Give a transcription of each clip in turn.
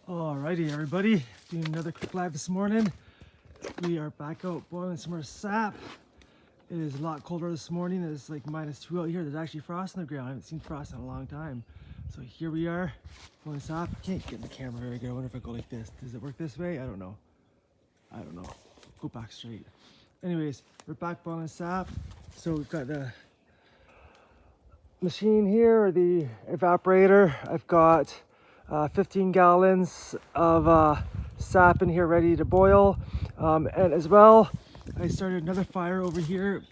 Alrighty everybody, doing another quick live this morning. We are back out boiling some more sap. It is a lot colder this morning. It's like -2 out here. There's actually frost on the ground. I haven't seen frost in a long time. So here we are boiling sap. I can't get in the camera very good. I wonder if I go like this. Does it work this way? I don't know. Go back straight. Anyways, we're back boiling sap. So we've got the machine here, or the evaporator. I've got 15 gallons of sap in here ready to boil, and as well I started another fire over here.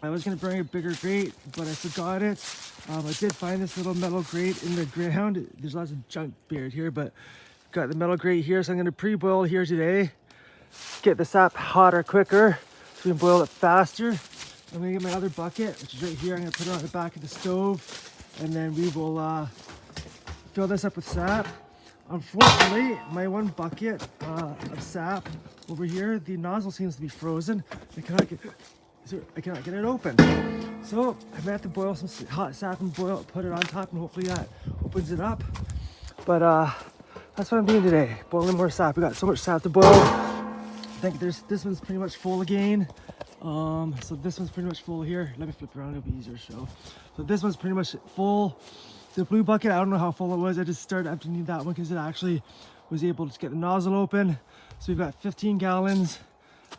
I was going to bring a bigger grate, but I forgot it. I did find this little metal grate in the ground. There's lots of junk buried here, but got the metal grate here, so I'm going to pre-boil here today, get the sap hotter quicker so we can boil it faster. I'm going to get my other bucket, which is right here. I'm going to put it on the back of the stove, and then we will fill this up with sap. Unfortunately, my one bucket of sap over here, the nozzle seems to be frozen. I cannot get it open. So I might have to boil some hot sap and put it on top, and hopefully that opens it up. But that's what I'm doing today, boiling more sap. We got so much sap to boil. I think this one's pretty much full again. So this one's pretty much full here. Let me flip around, it'll be easier to show. So this one's pretty much full. The blue bucket, I don't know how full it was. I just started emptying that one because it actually was able to get the nozzle open. So we've got 15 gallons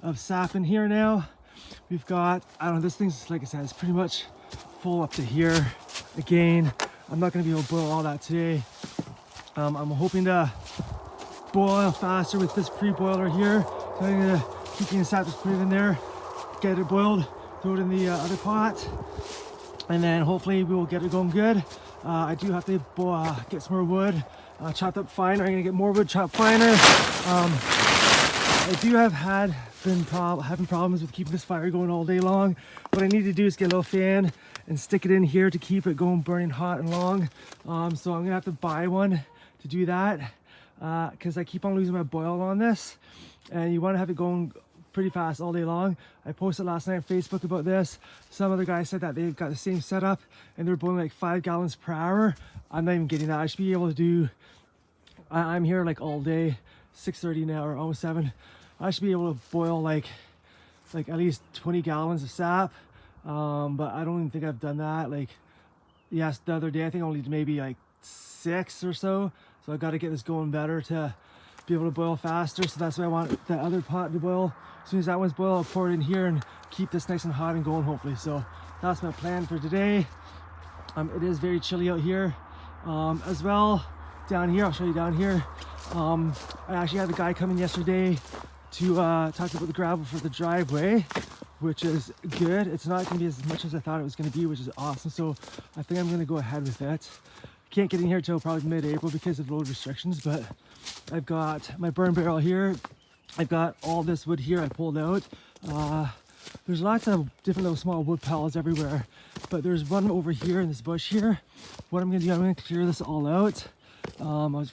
of sap in here now. We've got, I don't know, this thing's, like I said, it's pretty much full up to here. Again, I'm not going to be able to boil all that today. I'm hoping to boil faster with this pre-boiler here. So I'm going to keep the sap, just put it in there, get it boiled, throw it in the other pot, and then hopefully we will get it going good. I do have to get some more wood chopped up finer. I'm gonna get more wood chopped finer. I do have been having problems with keeping this fire going all day long. What I need to do is get a little fan and stick it in here to keep it going, burning hot and long. So I'm gonna have to buy one to do that because I keep on losing my boil on this, and you want to have it going pretty fast all day long. I posted last night on Facebook about this. Some other guy said that they've got the same setup and they're boiling like 5 gallons per hour. I'm not even getting that. I should be able to do, I'm here like all day, 6:30 now, or almost 7. I should be able to boil like at least 20 gallons of sap. But I don't even think I've done that. Like, yes, the other day I think I only did maybe like 6 or so. So I got to get this going better to be able to boil faster. So that's why I want the other pot to boil. As soon as that one's boiled, I'll pour it in here and keep this nice and hot and going, hopefully. So that's my plan for today. It is very chilly out here. As well, down here, I'll show you down here. I actually had a guy come in yesterday to talk about the gravel for the driveway, which is good. It's not going to be as much as I thought it was going to be, which is awesome. So I think I'm going to go ahead with it. Can't get in here till probably mid-April because of road restrictions, but I've got my burn barrel here. I've got all this wood here I pulled out. There's lots of different little small wood pallets everywhere, but there's one over here in this bush here. What I'm going to do, I'm going to clear this all out. And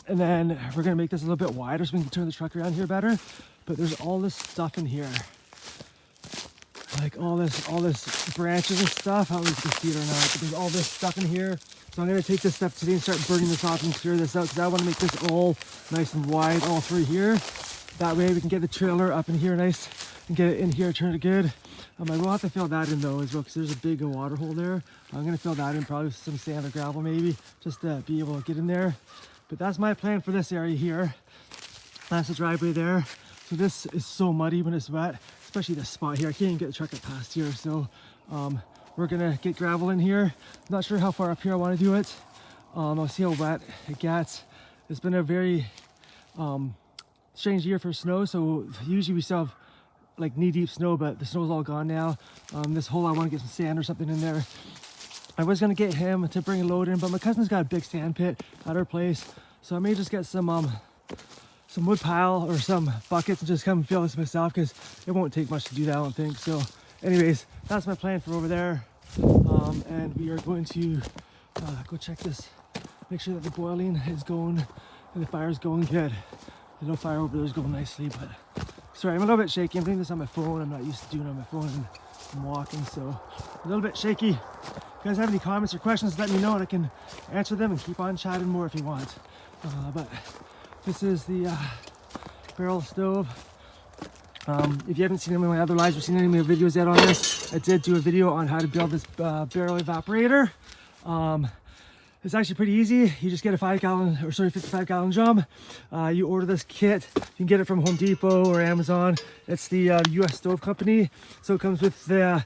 then we're going to make this a little bit wider so we can turn the truck around here better. But there's all this stuff in here. Like all this branches and stuff. I don't know if you can see it or not, but there's all this stuff in here. So I'm going to take this stuff today and start burning this off and clear this out, because I want to make this all nice and wide all through here. That way we can get the trailer up in here nice and get it in here, turn it good. I will have to fill that in though as well, because there's a big water hole there. I'm going to fill that in probably with some sand or gravel maybe, just to be able to get in there. But that's my plan for this area here. That's the driveway there. So this is so muddy when it's wet, especially this spot here. I can't even get the truck up past here. So we're gonna get gravel in here. Not sure how far up here I want to do it. I'll see how wet it gets. It's been a very strange year for snow. So usually we still have like knee-deep snow, but the snow's all gone now. This hole, I want to get some sand or something in there. I was gonna get him to bring a load in, but my cousin's got a big sand pit at our place, so I may just get some wood pile or some buckets and just come and fill this myself, because it won't take much to do that, I don't think. So anyways, that's my plan for over there. And we are going to go check this, make sure that the boiling is going and the fire is going good. The little fire over there is going nicely, but sorry, I'm a little bit shaky. I'm doing this on my phone. I'm not used to doing it on my phone, and I'm walking, so a little bit shaky. you guys have any comments or questions, let me know and I can answer them and keep on chatting more if you want. But this is the barrel stove. If you haven't seen any of my other lives or seen any of my videos yet on this, I did do a video on how to build this barrel evaporator. It's actually pretty easy. You just get a 55-gallon drum. You order this kit. You can get it from Home Depot or Amazon. It's the US Stove Company. So it comes with the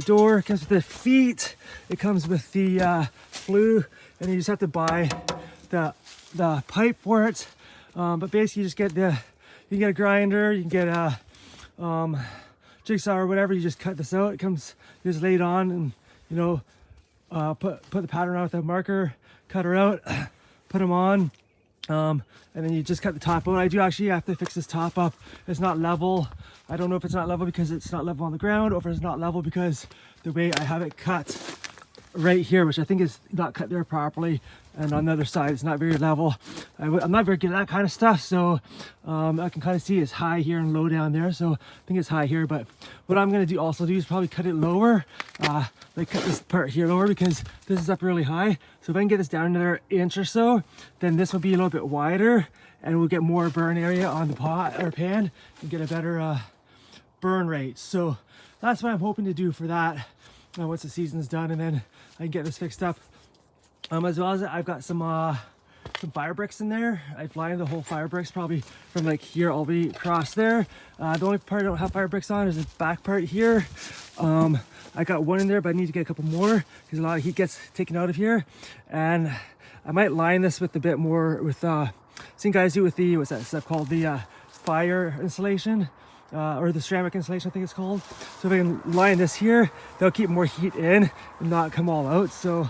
door, it comes with the feet, it comes with the flue, and you just have to buy the pipe for it. But basically you just get you can get a grinder, you can get a jigsaw or whatever. You just cut this out. It comes, you just lay it on and, you know, put the pattern on with a marker, cut her out, put them on, and then you just cut the top out. I do actually have to fix this top up. It's not level. I don't know if it's not level because it's not level on the ground, or if it's not level because the way I have it cut right here, which I think is not cut there properly, and on the other side it's not very level. I'm not very good at that kind of stuff, so I can kind of see it's high here and low down there, so I think it's high here. But what I'm going to also do is probably cut it lower, like cut this part here lower, because this is up really high. So if I can get this down another inch or so, then this will be a little bit wider and we'll get more burn area on the pot or pan and get a better burn rate. So that's what I'm hoping to do for that once the season's done, and then I can get this fixed up. As well as I've got some fire bricks in there. I've lined the whole fire bricks probably from like here all the way across there. The only part I don't have fire bricks on is the back part here. I got one in there, but I need to get a couple more because a lot of heat gets taken out of here. And I might line this with a bit more with seen guys do with the, what's that stuff called, the fire insulation. Or the ceramic insulation, I think it's called. So if I can line this here, they'll keep more heat in and not come all out. So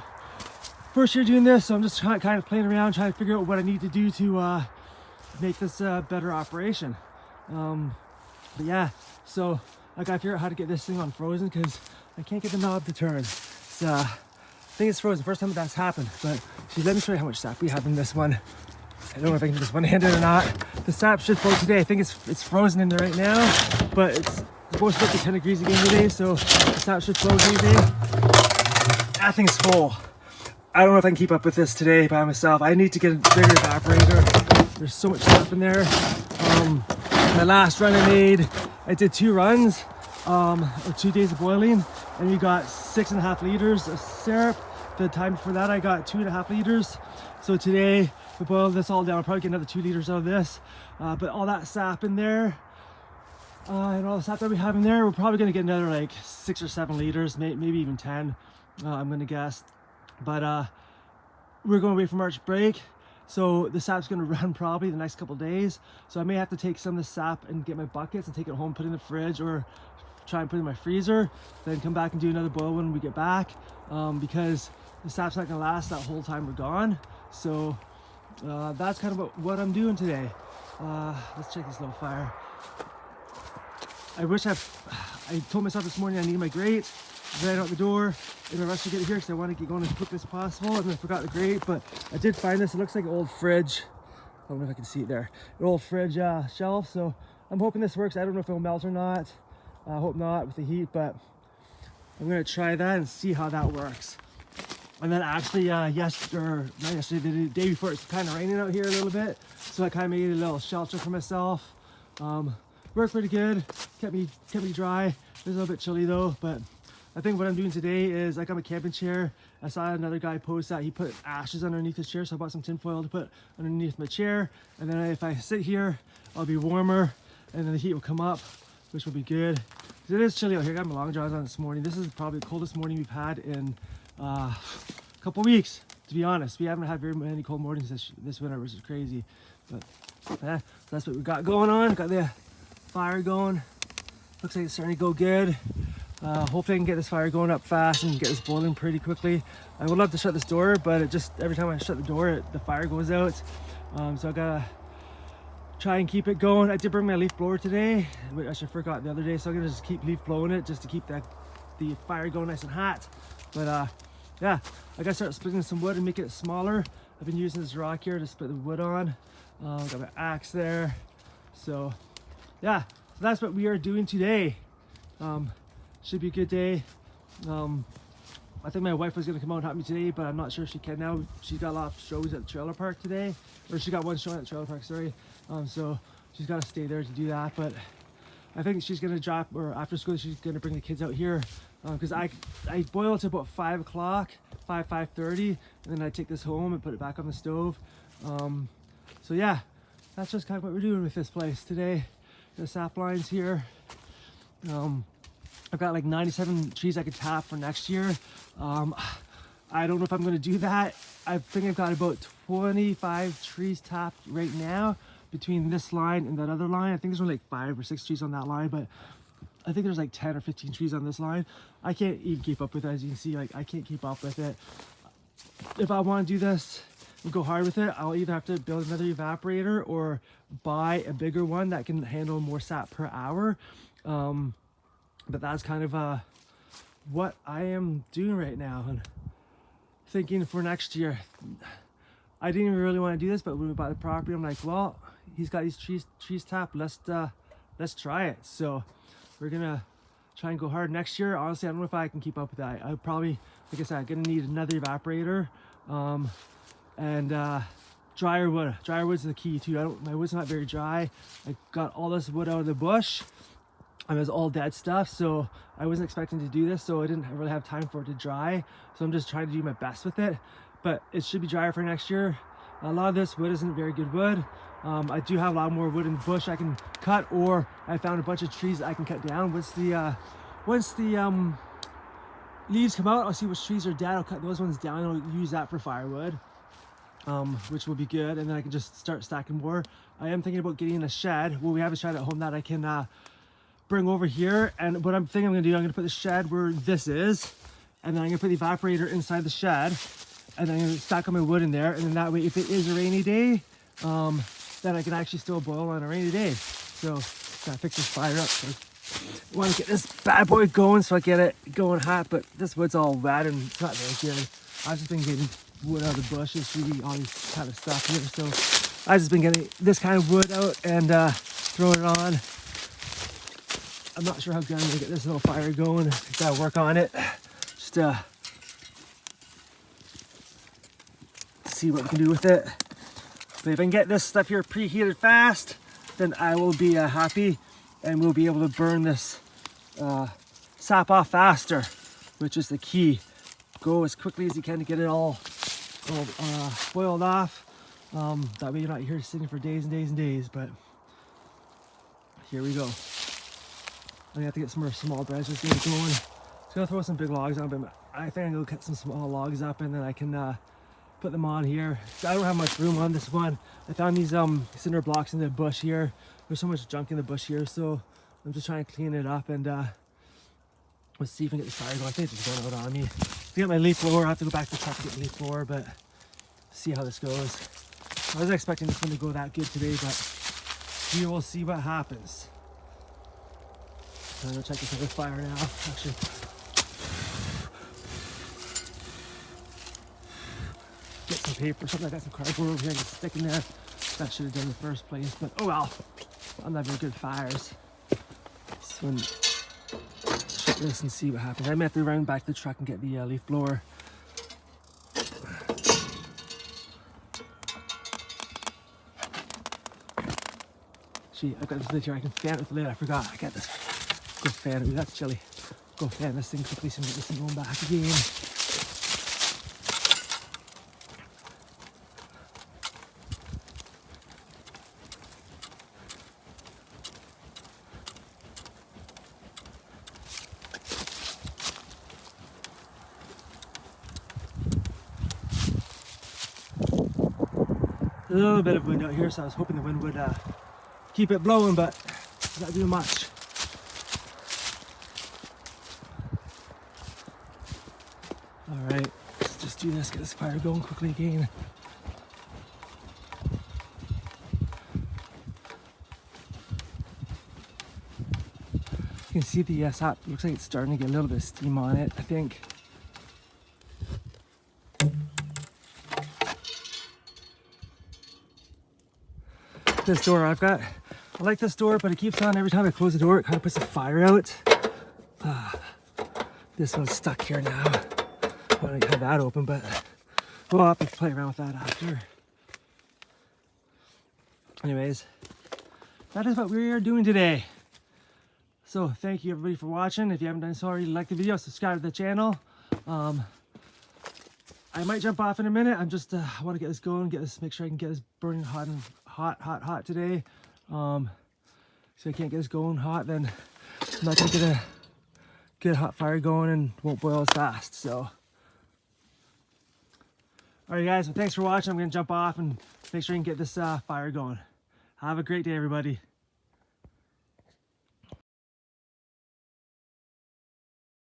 first year doing this, so I'm just kind of playing around, trying to figure out what I need to do to make this a better operation. But yeah, so I gotta figure out how to get this thing unfrozen because I can't get the knob to turn. It's, I think it's frozen, first time that's happened. But let me show you how much sap we have in this one. I don't know if I can do this one-handed or not. The sap should flow today. I think it's frozen in there right now, but it's supposed to get to 10 degrees again today, so the sap should flow today. That thing's full. I don't know if I can keep up with this today by myself. I need to get a bigger evaporator. There's so much sap in there. My last run I did 2 runs, or 2 days of boiling, and we got 6.5 liters of syrup. The time before that I got 2.5 liters. So today we boiled this all down. I'll probably get another 2 liters out of this. But all that sap in there, and all the sap that we have in there, we're probably gonna get another like 6 or 7 liters, maybe even 10, I'm gonna guess. But we're going away for March break, so the sap's gonna run probably the next couple days. So I may have to take some of the sap and get my buckets and take it home, put it in the fridge, or try and put it in my freezer, then come back and do another boil when we get back, because the sap's not gonna last that whole time we're gone. So that's kind of what I'm doing today. Let's check this little fire. I wish I told myself this morning I needed my grate right out the door in a rush to get it here because I want to get going as quick as possible, and I forgot the grate. But I did find this. It looks like an old fridge. I don't know if I can see it there. An old fridge shelf. So I'm hoping this works. I don't know if it'll melt or not. I hope not with the heat, but I'm gonna try that and see how that works. And then actually not yesterday, the day before, it's kind of raining out here a little bit, so I kind of made a little shelter for myself. Worked pretty good, kept me dry. It was a little bit chilly though, but I think what I'm doing today is I got my camping chair. I saw another guy post that he put ashes underneath his chair, so I bought some tin foil to put underneath my chair, and then if I sit here I'll be warmer and then the heat will come up, which will be good. It is chilly out here. I got my long johns on this morning. This is probably the coldest morning we've had in a couple weeks, to be honest. We haven't had very many cold mornings this winter, which is crazy. But so that's what we got going on. Got the fire going. Looks like it's starting to go good. Hopefully I can get this fire going up fast and get this boiling pretty quickly. I would love to shut this door, but it just, every time I shut the door, the fire goes out. So I gotta try and keep it going. I did bring my leaf blower today, which I forgot the other day, so I'm gonna just keep leaf blowing it just to keep the fire going nice and hot. But yeah, I gotta start splitting some wood and make it smaller. I've been using this rock here to split the wood on. Got my axe there. So yeah, so that's what we are doing today. Should be a good day. I think my wife was gonna come out and help me today, but I'm not sure she can now. She's got a lot of shows at the trailer park today, or she got one show at the trailer park, sorry. So she's gotta stay there to do that, but I think she's gonna drop, or after school she's gonna bring the kids out here, because I boil to about 5 o'clock, 5:30, and then I take this home and put it back on the stove. So yeah, that's just kind of what we're doing with this place today. The sap lines here. I've got like 97 trees I could tap for next year. I don't know if I'm going to do that. I think I've got about 25 trees tapped right now between this line and that other line. I think there's only like 5 or 6 trees on that line, but I think there's like 10 or 15 trees on this line. I can't even keep up with it. As you can see, like I can't keep up with it. If I want to do this and go hard with it, I'll either have to build another evaporator or buy a bigger one that can handle more sap per hour. But that's kind of what I am doing right now, and thinking for next year. I didn't even really want to do this, but when we bought the property, I'm like, well, he's got these trees tapped. Let's try it. So we're gonna try and go hard next year. Honestly, I don't know if I can keep up with that. I probably, like I said, I'm gonna need another evaporator, and drier wood. Drier wood's the key too. My wood's not very dry. I got all this wood out of the bush. It was all dead stuff, so I wasn't expecting to do this, so I didn't really have time for it to dry. So I'm just trying to do my best with it, but it should be drier for next year. A lot of this wood isn't very good wood. I do have a lot more wood in the bush I can cut, or I found a bunch of trees that I can cut down. Once the leaves come out, I'll see which trees are dead. I'll cut those ones down and I'll use that for firewood, which will be good, and then I can just start stacking more. I am thinking about getting a shed. Well, we have a shed at home that I can bring over here, and what I'm thinking I'm gonna do, I'm gonna put the shed where this is, and then I'm gonna put the evaporator inside the shed, and then I'm gonna stack all my wood in there, and then that way, if it is a rainy day, then I can actually still boil on a rainy day. So gotta fix this fire up. So I want to get this bad boy going so I get it going hot, but this wood's all wet and it's not very good. I've just been getting wood out of the bushes, really all this kind of stuff here. So I've just been getting this kind of wood out and throwing it on. I'm not sure how good I'm gonna get this little fire going. I gotta work on it. Just see what we can do with it. But if I can get this stuff here preheated fast, then I will be happy, and we'll be able to burn this sap off faster, which is the key. Go as quickly as you can to get it all boiled off. That way you're not here sitting for days and days and days, but here we go. I'm gonna have to get some more small branches going. Just gonna throw some big logs on, but I think I'm gonna cut some small logs up and then I can put them on here. I don't have much room on this one. I found these cinder blocks in the bush here. There's so much junk in the bush here, so I'm just trying to clean it up, and let's see if I can get the fire going. I think it's going out on me. To get my leaf blower, I have to go back to the truck to get the leaf blower, but see how this goes. I wasn't expecting this one to go that good today, but we will see what happens. I'm gonna check this other fire now. Actually, get some paper, something. I got some cardboard over here I can stick in there. That should have done in the first place, but oh well. I'm not very good fires. So check this and see what happens. I may have to run back to the truck and get the leaf blower. Gee, I've got this lid here. I can fan it with the lid. I forgot. I got this. Go fan it. Ooh, that's chilly. Go fan this thing quickly so we can get this thing going back again. A little bit of wind out here, so I was hoping the wind would keep it blowing, but it's not doing much. Alright, let's just do this, get this fire going quickly again. You can see the sap, looks like it's starting to get a little bit of steam on it, I think. This door I like this door, but it keeps on every time I close the door. It kind of puts the fire out. This one's stuck here now. want to have that open, but we'll have to play around with that after. Anyways, that is what we are doing today. So thank you everybody for watching. If you haven't done so already, like the video, subscribe to the channel. I might jump off in a minute. I'm just I want to get this going, make sure I can get this burning hot and hot today. So I can't get this going hot, then I'm not gonna get a hot fire going and won't boil as fast. So, all right, guys. Well, thanks for watching. I'm gonna jump off and make sure you can get this fire going. Have a great day, everybody.